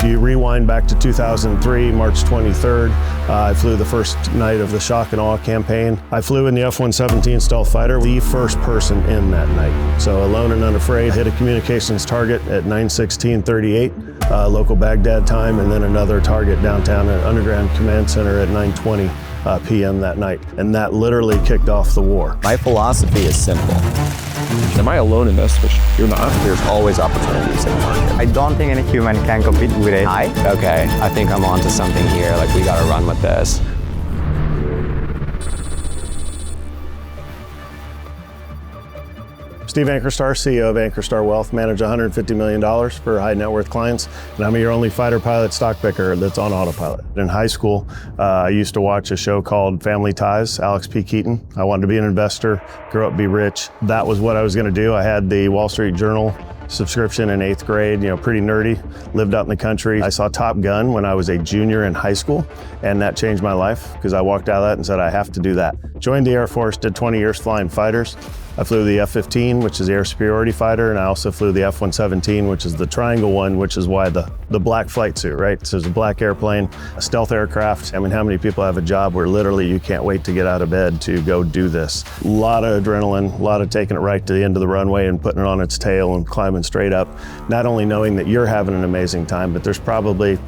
If you rewind back to 2003, March 23rd, I flew the first night of the Shock and Awe campaign. I flew in the F-117 stealth fighter, the first person in that night. So alone and unafraid, hit a communications target at 9:16:38, local Baghdad time, and then another target downtown at Underground Command Center at 9:20 p.m. that night. And that literally kicked off the war. My philosophy is simple. Am I alone in this? Which you're not. There's always opportunities in the market. I don't think any human can compete with AI. Okay, I think I'm onto something here. Like, we gotta run with this. Steve Ankerstar, CEO of Ankerstar Wealth, manage $150 million for high net worth clients, and I'm your only fighter pilot stock picker that's on Autopilot. In high school, I used to watch a show called Family Ties, Alex P. Keaton. I wanted to be an investor, grow up, be rich. That was what I was gonna do. I had the Wall Street Journal subscription in 8th grade, pretty nerdy, lived out in the country. I saw Top Gun when I was a junior in high school, and that changed my life because I walked out of that and said, I have to do that. Joined the Air Force, did 20 years flying fighters. I flew the F-15, which is the air superiority fighter, and I also flew the F-117, which is the triangle one, which is why the black flight suit, right? So it's a black airplane, a stealth aircraft. I mean, how many people have a job where literally you can't wait to get out of bed to go do this? A lot of adrenaline, a lot of taking it right to the end of the runway and putting it on its tail and climbing straight up. Not only knowing that you're having an amazing time, but there's probably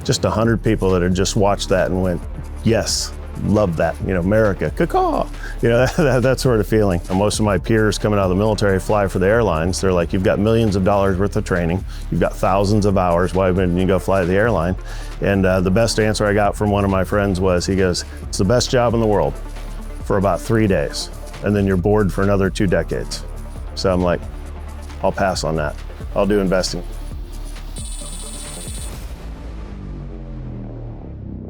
just 100 people that have just watched that and went, yes. Love that, America, caw, that sort of feeling. And most of my peers coming out of the military fly for the airlines. They're like, you've got millions of dollars worth of training, you've got thousands of hours, why wouldn't you go fly the airline? And the best answer I got from one of my friends was, he goes, it's the best job in the world for about 3 days, and then you're bored for another 2 decades. So I'm like, I'll pass on that. I'll do investing.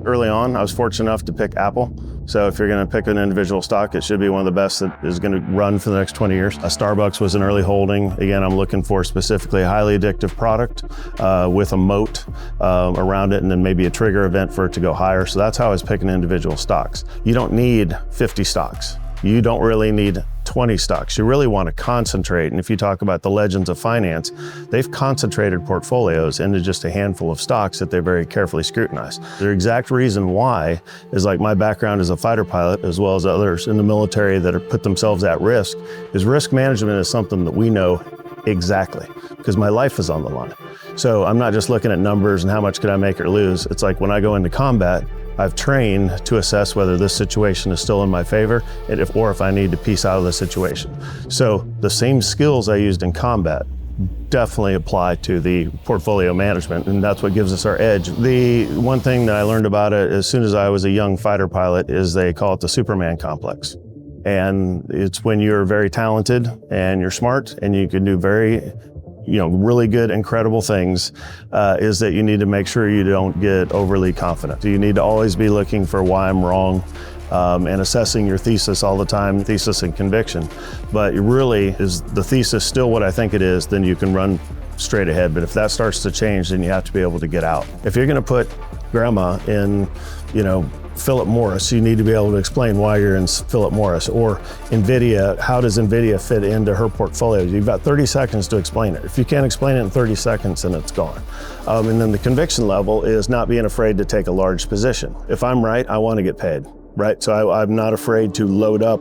Early on, I was fortunate enough to pick Apple. So if you're gonna pick an individual stock, it should be one of the best that is gonna run for the next 20 years. Starbucks was an early holding. Again, I'm looking for specifically a highly addictive product with a moat around it, and then maybe a trigger event for it to go higher. So that's how I was picking individual stocks. You don't need 50 stocks. You don't really need 20 stocks. You really want to concentrate. And if you talk about the legends of finance, they've concentrated portfolios into just a handful of stocks that they very carefully scrutinize. The exact reason why is, like, my background as a fighter pilot, as well as others in the military that have put themselves at risk, is risk management is something that we know exactly, because my life is on the line. So I'm not just looking at numbers and how much could I make or lose. It's like when I go into combat, I've trained to assess whether this situation is still in my favor and if I need to piece out of the situation. So the same skills I used in combat definitely apply to the portfolio management, and that's what gives us our edge. The one thing that I learned about it as soon as I was a young fighter pilot is they call it the Superman complex. And it's when you're very talented and you're smart and you can do very really good, incredible things, is that you need to make sure you don't get overly confident. You need to always be looking for why I'm wrong and assessing your thesis all the time, thesis and conviction. But really, is the thesis still what I think it is, then you can run straight ahead. But if that starts to change, then you have to be able to get out. If you're gonna put grandma in, Philip Morris, you need to be able to explain why you're in Philip Morris. Or NVIDIA, how does NVIDIA fit into her portfolio? You've got 30 seconds to explain it. If you can't explain it in 30 seconds, then it's gone. And then the conviction level is not being afraid to take a large position. If I'm right, I want to get paid, right? So I'm not afraid to load up.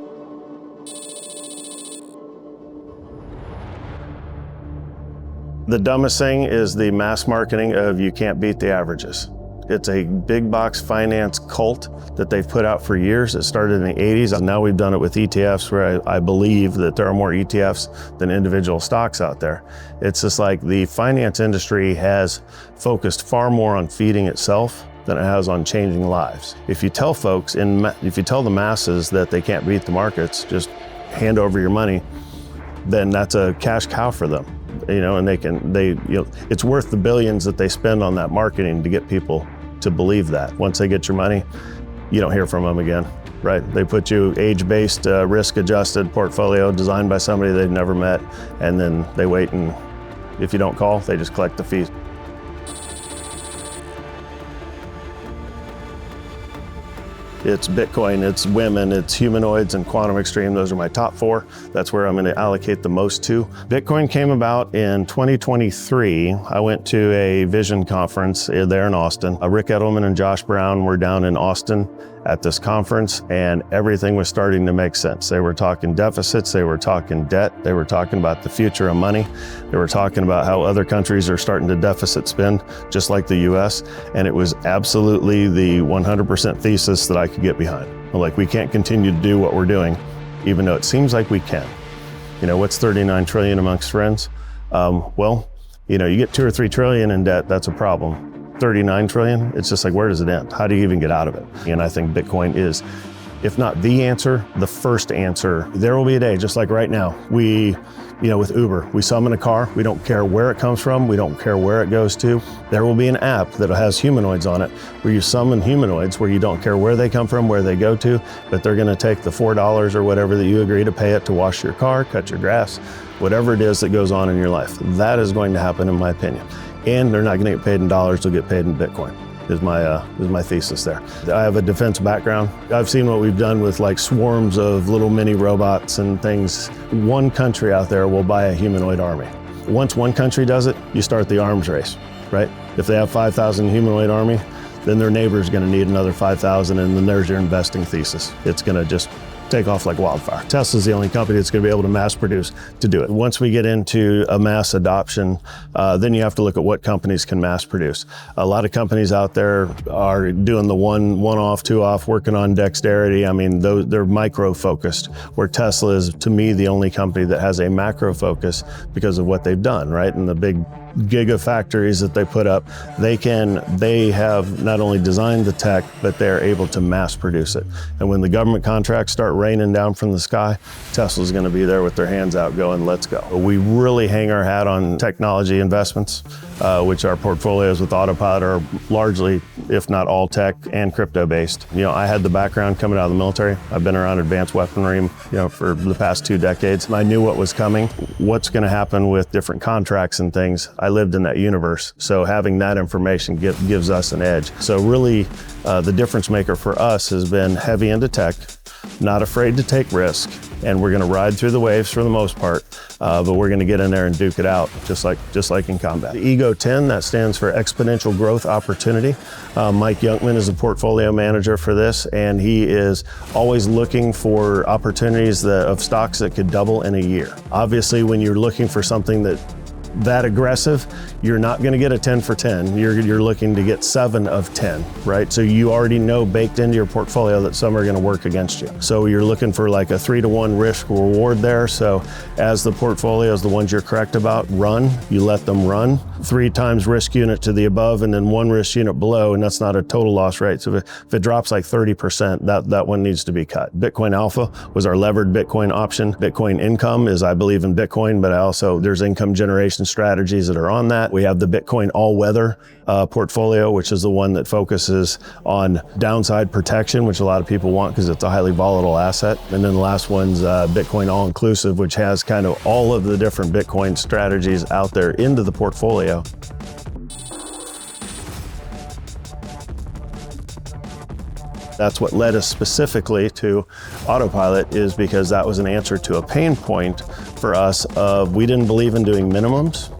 The dumbest thing is the mass marketing of you can't beat the averages. It's a big box finance cult that they've put out for years. It started in the 80s, and now we've done it with ETFs, where I believe that there are more ETFs than individual stocks out there. It's just like the finance industry has focused far more on feeding itself than it has on changing lives. If you tell folks, if you tell the masses that they can't beat the markets, just hand over your money, then that's a cash cow for them. And it's worth the billions that they spend on that marketing to get people to believe that. Once they get your money, you don't hear from them again, right? They put you age-based, risk-adjusted portfolio designed by somebody they've never met, and then they wait, and if you don't call, they just collect the fees. It's Bitcoin, it's women, it's humanoids, and quantum extreme. Those are my top 4. That's where I'm going to allocate the most to. Bitcoin came about in 2023. I went to a vision conference there in Austin. Rick Edelman and Josh Brown were down in Austin at this conference, and everything was starting to make sense. They were talking deficits, they were talking debt, they were talking about the future of money, they were talking about how other countries are starting to deficit spend, just like the US, and it was absolutely the 100% thesis that I could get behind. Like, we can't continue to do what we're doing, even though it seems like we can. You know, what's 39 trillion amongst friends? Well, you know, you get 2 or 3 trillion in debt, that's a problem. 39 trillion, it's just like, where does it end? How do you even get out of it? And I think Bitcoin is, if not the answer, the first answer. There will be a day, just like right now, with Uber, we summon a car, we don't care where it comes from, we don't care where it goes to. There will be an app that has humanoids on it, where you summon humanoids, where you don't care where they come from, where they go to, but they're gonna take the $4 or whatever that you agree to pay it to wash your car, cut your grass, whatever it is that goes on in your life. That is going to happen, in my opinion. And they're not going to get paid in dollars, they'll get paid in Bitcoin, is my thesis there. I have a defense background. I've seen what we've done with like swarms of little mini robots and things. One country out there will buy a humanoid army. Once one country does it, you start the arms race, right? If they have 5,000 humanoid army, then their neighbor's going to need another 5,000, and then there's your investing thesis. It's going to just take off like wildfire. Tesla's the only company that's going to be able to mass produce to do it. Once we get into a mass adoption, then you have to look at what companies can mass produce. A lot of companies out there are doing the one off, 2 off, working on dexterity. I mean, they're micro focused, where Tesla is, to me, the only company that has a macro focus because of what they've done, right? And the big gigafactories that they put up, they have not only designed the tech, but they're able to mass produce it. And when the government contracts start raining down from the sky, Tesla's going to be there with their hands out going, let's go. We really hang our hat on technology investments, which our portfolios with Autopilot are largely, if not all, tech and crypto based. You know, I had the background coming out of the military. I've been around advanced weaponry, for the past 2 decades. I knew what was coming, what's going to happen with different contracts and things. I lived in that universe, so having that information gives us an edge. So really, the difference maker for us has been heavy into tech, not afraid to take risk, and we're going to ride through the waves for the most part, but we're going to get in there and duke it out, just like in combat. The EGO 10, that stands for Exponential Growth Opportunity. Mike Youngman is a portfolio manager for this, and he is always looking for opportunities of stocks that could double in a year. Obviously, when you're looking for something that aggressive, you're not going to get a 10 for 10. You're looking to get 7 of 10, right? So you already know baked into your portfolio that some are going to work against you. So you're looking for like a 3-to-1 risk reward there. So as the portfolios, the ones you're correct about, run, you let them run. 3 times risk unit to the above and then 1 risk unit below, and that's not a total loss rate. So if it drops like 30%, that one needs to be cut. Bitcoin Alpha was our levered Bitcoin option. Bitcoin Income is, I believe in Bitcoin, but there's income generation strategies that are on that. We have the Bitcoin all-weather portfolio, which is the one that focuses on downside protection, which a lot of people want because it's a highly volatile asset. And then the last one's Bitcoin all-inclusive, which has kind of all of the different Bitcoin strategies out there into the portfolio. That's what led us specifically to Autopilot, is because that was an answer to a pain point for us of, we didn't believe in doing minimums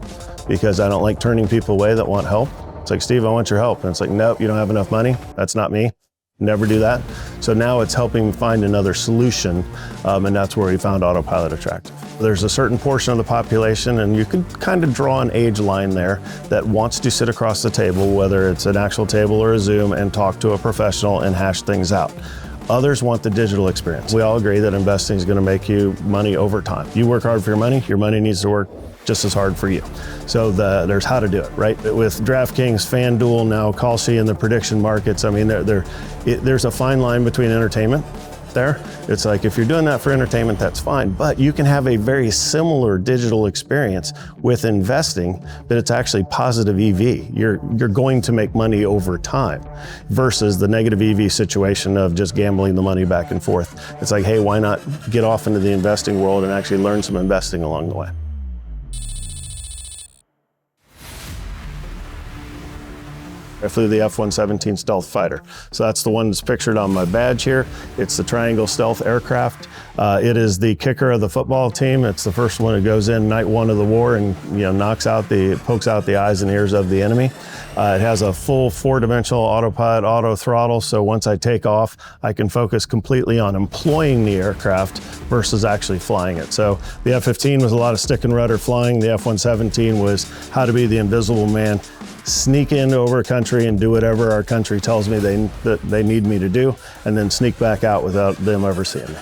because I don't like turning people away that want help. It's like, Steve, I want your help. And it's like, nope, you don't have enough money. That's not me. Never do that. So now it's helping find another solution, and that's where we found Autopilot attractive. There's a certain portion of the population, and you can kind of draw an age line there, that wants to sit across the table, whether it's an actual table or a Zoom, and talk to a professional and hash things out. Others want the digital experience. We all agree that investing is going to make you money over time. You work hard for your money needs to work just as hard for you. So there's how to do it, right? With DraftKings, FanDuel, now Kalshi, and the prediction markets, I mean, there's a fine line between entertainment there. It's like, if you're doing that for entertainment, that's fine, but you can have a very similar digital experience with investing, but it's actually positive EV. You're going to make money over time versus the negative EV situation of just gambling the money back and forth. It's like, hey, why not get off into the investing world and actually learn some investing along the way? I flew the F-117 stealth fighter. So that's the one that's pictured on my badge here. It's the Triangle Stealth aircraft. It is the kicker of the football team. It's the first one that goes in night one of the war and pokes out the eyes and ears of the enemy. It has a full 4-dimensional autopilot, auto throttle. So once I take off, I can focus completely on employing the aircraft versus actually flying it. So the F-15 was a lot of stick and rudder flying. The F-117 was how to be the invisible man, sneak in over a country and do whatever our country tells me that they need me to do, and then sneak back out without them ever seeing me.